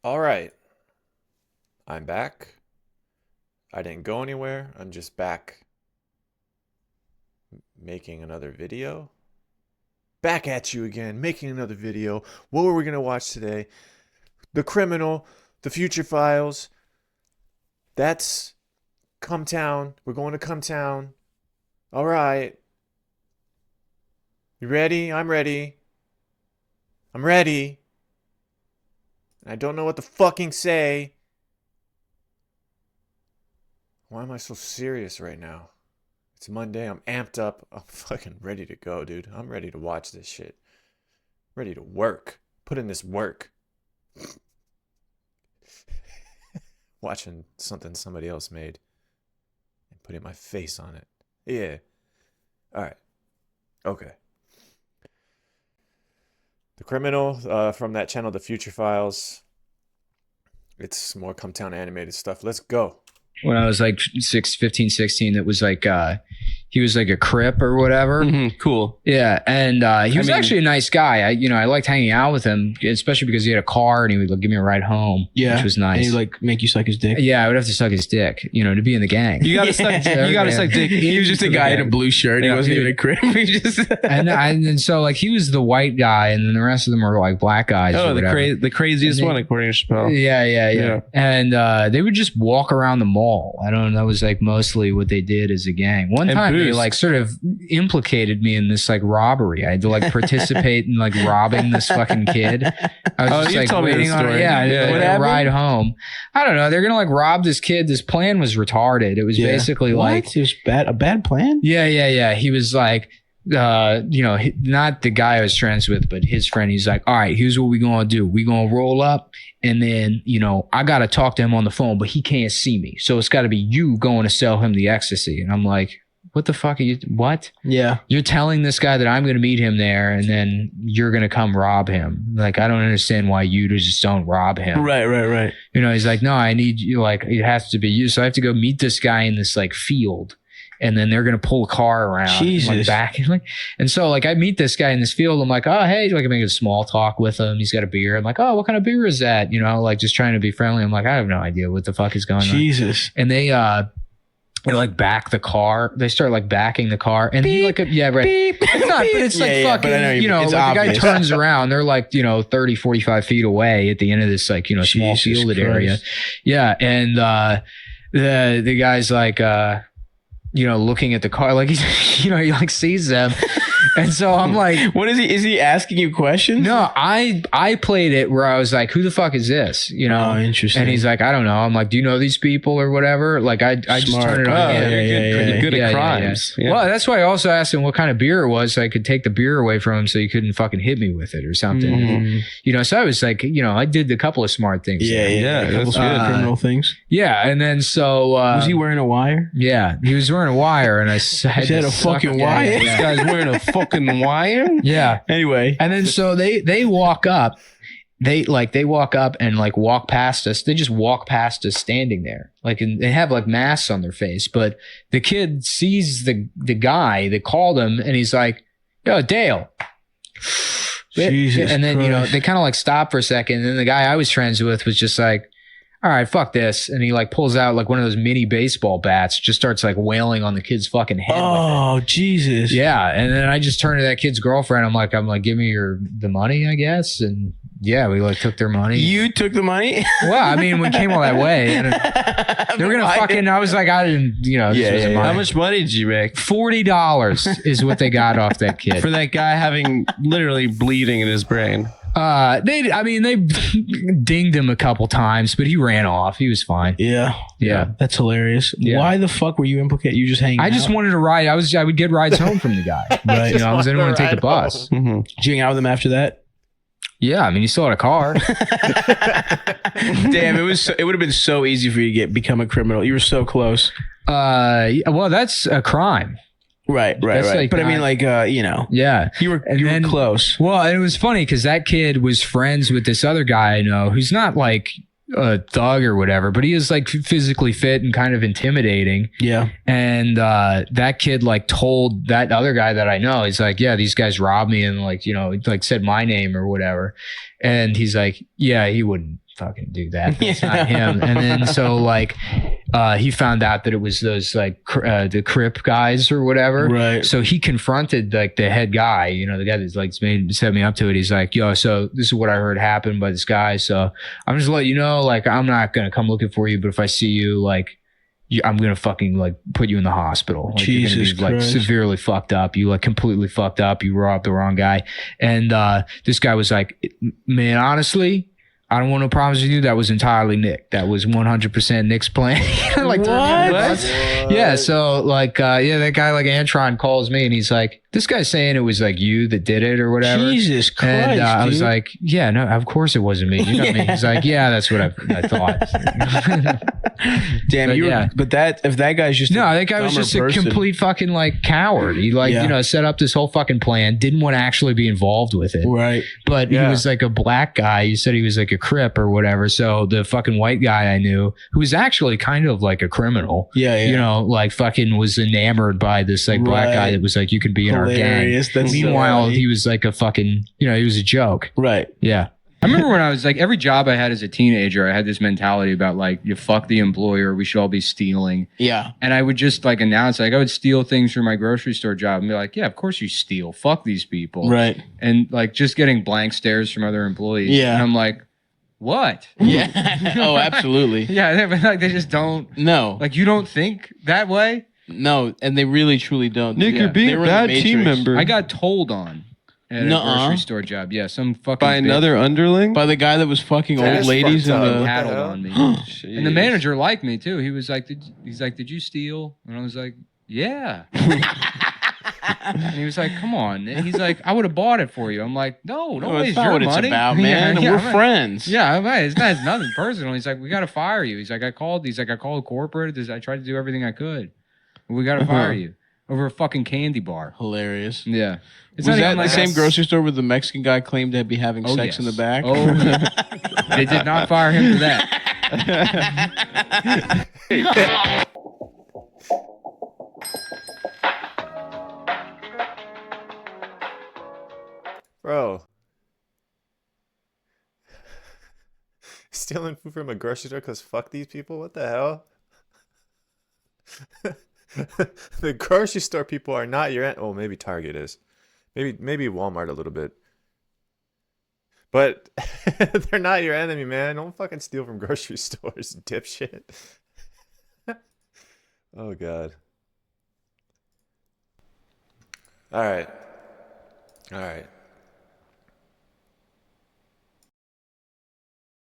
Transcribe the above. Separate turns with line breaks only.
All right, I'm back. I didn't go anywhere. I'm just back making another video. Back at you again, making another video. What were we going to watch today? The Criminal, The Future Files. That's Come Town. We're going to Come Town. All right. You ready? I'm ready. I'm ready. I don't know what to fucking say. Why am I so serious right now? It's Monday. I'm amped up. I'm fucking ready to go, dude. I'm ready to watch this shit. Ready to work. Put in this work. Watching something somebody else made and putting my face on it. Yeah. All right. Okay. The Criminal from that channel, The Future Files. It's more Come Town animated stuff. Let's go.
When I was like 15, 16, it was like he was like a Crip or whatever.
Cool.
Yeah, and he was actually a nice guy. I liked hanging out with him, especially because he had a car and he would give me a ride home. Yeah, which was nice.
And he'd like make you suck his dick.
Yeah, I would have to suck his dick, to be in the gang.
You gotta suck. You gotta suck dick. He was just a guy in a blue shirt. He wasn't even a Crip. He just
and so like he was the white guy, and then the rest of them were like black guys.
Oh, the craziest one according to Chappelle.
Yeah. And they would just walk around the mall. I don't know. That was like mostly what they did as a gang. One time they like sort of implicated me in this like robbery. I had to like participate in like robbing this fucking kid. I was just like waiting on a ride home. I don't know. They're going to like rob this kid. This plan was retarded. It was basically like
it was a bad plan.
Yeah. He was like, not the guy I was friends with, but his friend. He's like, all right, here's what we gonna do. We gonna roll up, and then I gotta talk to him on the phone, but he can't see me, so it's got to be you going to sell him the ecstasy. And I'm like, what the fuck are you? What?
Yeah,
you're telling this guy that I'm gonna meet him there, and then you're gonna come rob him. Like, I don't understand why you just don't rob him.
Right.
He's like, no, I need you. Like, it has to be you. So I have to go meet this guy in this like field. And then they're gonna pull a car around, like back, and so like I meet this guy in this field. I'm like, oh hey, like I make a small talk with him. He's got a beer. I'm like, oh, what kind of beer is that? Like just trying to be friendly. I'm like, I have no idea what the fuck is going on.
Jesus.
And they like back the car. They start like backing the car, and he like yeah right.
Beep,
it's not, but it's like fucking like the guy turns around. They're like 30, 45 feet away at the end of this like small fielded area. Yeah, and the guy's like looking at the car, like he like sees them. And so I'm like,
what is he asking you questions?
No, I played it where I was like, who the fuck is this?
Oh, interesting.
And he's like, I don't know. I'm like, do you know these people or whatever? Like I just turned it on.
You're good at crimes.
Yeah. Well, that's why I also asked him what kind of beer it was, so I could take the beer away from him so he couldn't fucking hit me with it or something. Mm-hmm. So I was like, I did a couple of smart things.
A couple criminal things.
Yeah, and then so
was he wearing a wire?
Yeah, he was wearing a wire, and I had
a fucking wire. This guy's wearing a fucking wire.
Yeah.
Anyway,
and then so they walk up. They walk up and like walk past us. They just walk past us standing there. Like, and they have like masks on their face, but the kid sees the guy that called him, and he's like, "Yo, Dale."
Jesus
and then
Christ.
they kind of like stop for a second, and then the guy I was friends with was just like, all right, fuck this. And he like pulls out like one of those mini baseball bats, just starts like wailing on the kid's fucking head.
Oh, Jesus.
Yeah. And then I just turned to that kid's girlfriend. I'm like, give me the money, I guess. And yeah, we like took their money.
You took the money?
Well, I mean, we came all that way. And they were going to fucking, I was like, I didn't,
How much money did you make?
$40 is what they got off that kid.
For that guy having literally bleeding in his brain.
They dinged him a couple times, but he ran off. He was fine.
Yeah. That's hilarious.
Yeah.
Why the fuck were you implicated? You just hanging out?
I just wanted to ride. I would get rides home from the guy.
Right.
I didn't want to take the bus.
Mm-hmm. Did you hang out with him after that?
Yeah, I mean, he still had a car.
Damn, it would have been so easy for you to become a criminal. You were so close.
Well, that's a crime.
Right. Like, but I mean, like,
yeah,
you were close.
Well, and it was funny because that kid was friends with this other guy I know who's not like a thug or whatever, but he is like physically fit and kind of intimidating.
Yeah.
And that kid like told that other guy that I know, he's like, yeah, these guys robbed me, and like, like said my name or whatever. And he's like, yeah, he wouldn't fucking do that. That's not him. And then so like he found out that it was those like the Crip guys or whatever.
Right.
So he confronted like the head guy, you know, the guy that's like set me up to it. He's like, yo, so this is what I heard happened by this guy. So I'm just letting you know, like, I'm not gonna come looking for you, but if I see you, like, I'm gonna fucking like put you in the hospital. Like,
Jesus
you're gonna be
Christ.
like severely fucked up. You like completely fucked up. You robbed the wrong guy. And this guy was like, man, honestly, I don't want no problems with you. That was entirely Nick. That was 100% Nick's plan. Like,
What?
yeah. So like, that guy like Antron calls me and he's like, this guy's saying it was like you that did it or whatever.
Jesus Christ.
And I was
dude.
like, yeah, no, of course it wasn't me. You know what I mean? He's like, yeah, that's what I thought.
Damn,
But
you
yeah.
were, but that if that guy's just
No, that guy was
dumber
just a
person-
complete fucking like coward. He like,
Yeah.
you know, set up this whole fucking plan, didn't want to actually be involved with it.
right.
But
Yeah.
he was like a black guy. You said he was like a Crip or whatever. So the fucking white guy I knew, who was actually kind of like a criminal,
Yeah,
you know, like fucking was enamored by this like black guy
Right.
that was like, you could be in our gang.
Hilarious. That's so
Meanwhile,
funny.
he was like a fucking, you know, he was a joke.
Right.
Yeah.
I remember when I was like, every job I had as a teenager, I had this mentality about like, you fuck the employer, we should all be stealing.
Yeah.
And I would just like announce, like, I would steal things from my grocery store job and be like, yeah, of course you steal. Fuck these people.
Right.
And like just getting blank stares from other employees.
Yeah.
And I'm like, what?
Yeah. Oh, absolutely.
Yeah, like they just don't,
No.
like, you don't think that way?
No, and they really truly don't.
Nick,
Yeah.
you're being
They
a
were in the
bad team
Matrix.
member
I got told on at a
Nuh-uh.
grocery store job. Yeah, some fucking
by
bitch
another underling.
By the guy that was fucking
That
old
is
ladies
fucked
in
up.
the
What the
paddled
hell?
on me.
Jeez.
And the manager liked me too. He was like, did you steal? And I was like, yeah. And he was like, come on. And he's like, I would have bought it for you. I'm like, no, don't
Oh,
waste
it's not
your
what
money.
it's about, man.
Yeah,
We're
I'm
friends.
Yeah, I'm like, it's nothing personal. He's like, we got to fire you. He's like, I called corporate. I tried to do everything I could. We got to fire you over a fucking candy bar.
Hilarious.
Yeah. It's
Was
not
that
even
the
like
same
a-
grocery store where the Mexican guy claimed to be having
Oh,
sex in the
yes.
back?
Oh, they did not fire him for that.
Bro. Stealing food from a grocery store because fuck these people? What the hell? The grocery store people are not your oh, maybe Target is. Maybe Walmart a little bit. But they're not your enemy, man. Don't fucking steal from grocery stores, dipshit. Oh god. All right.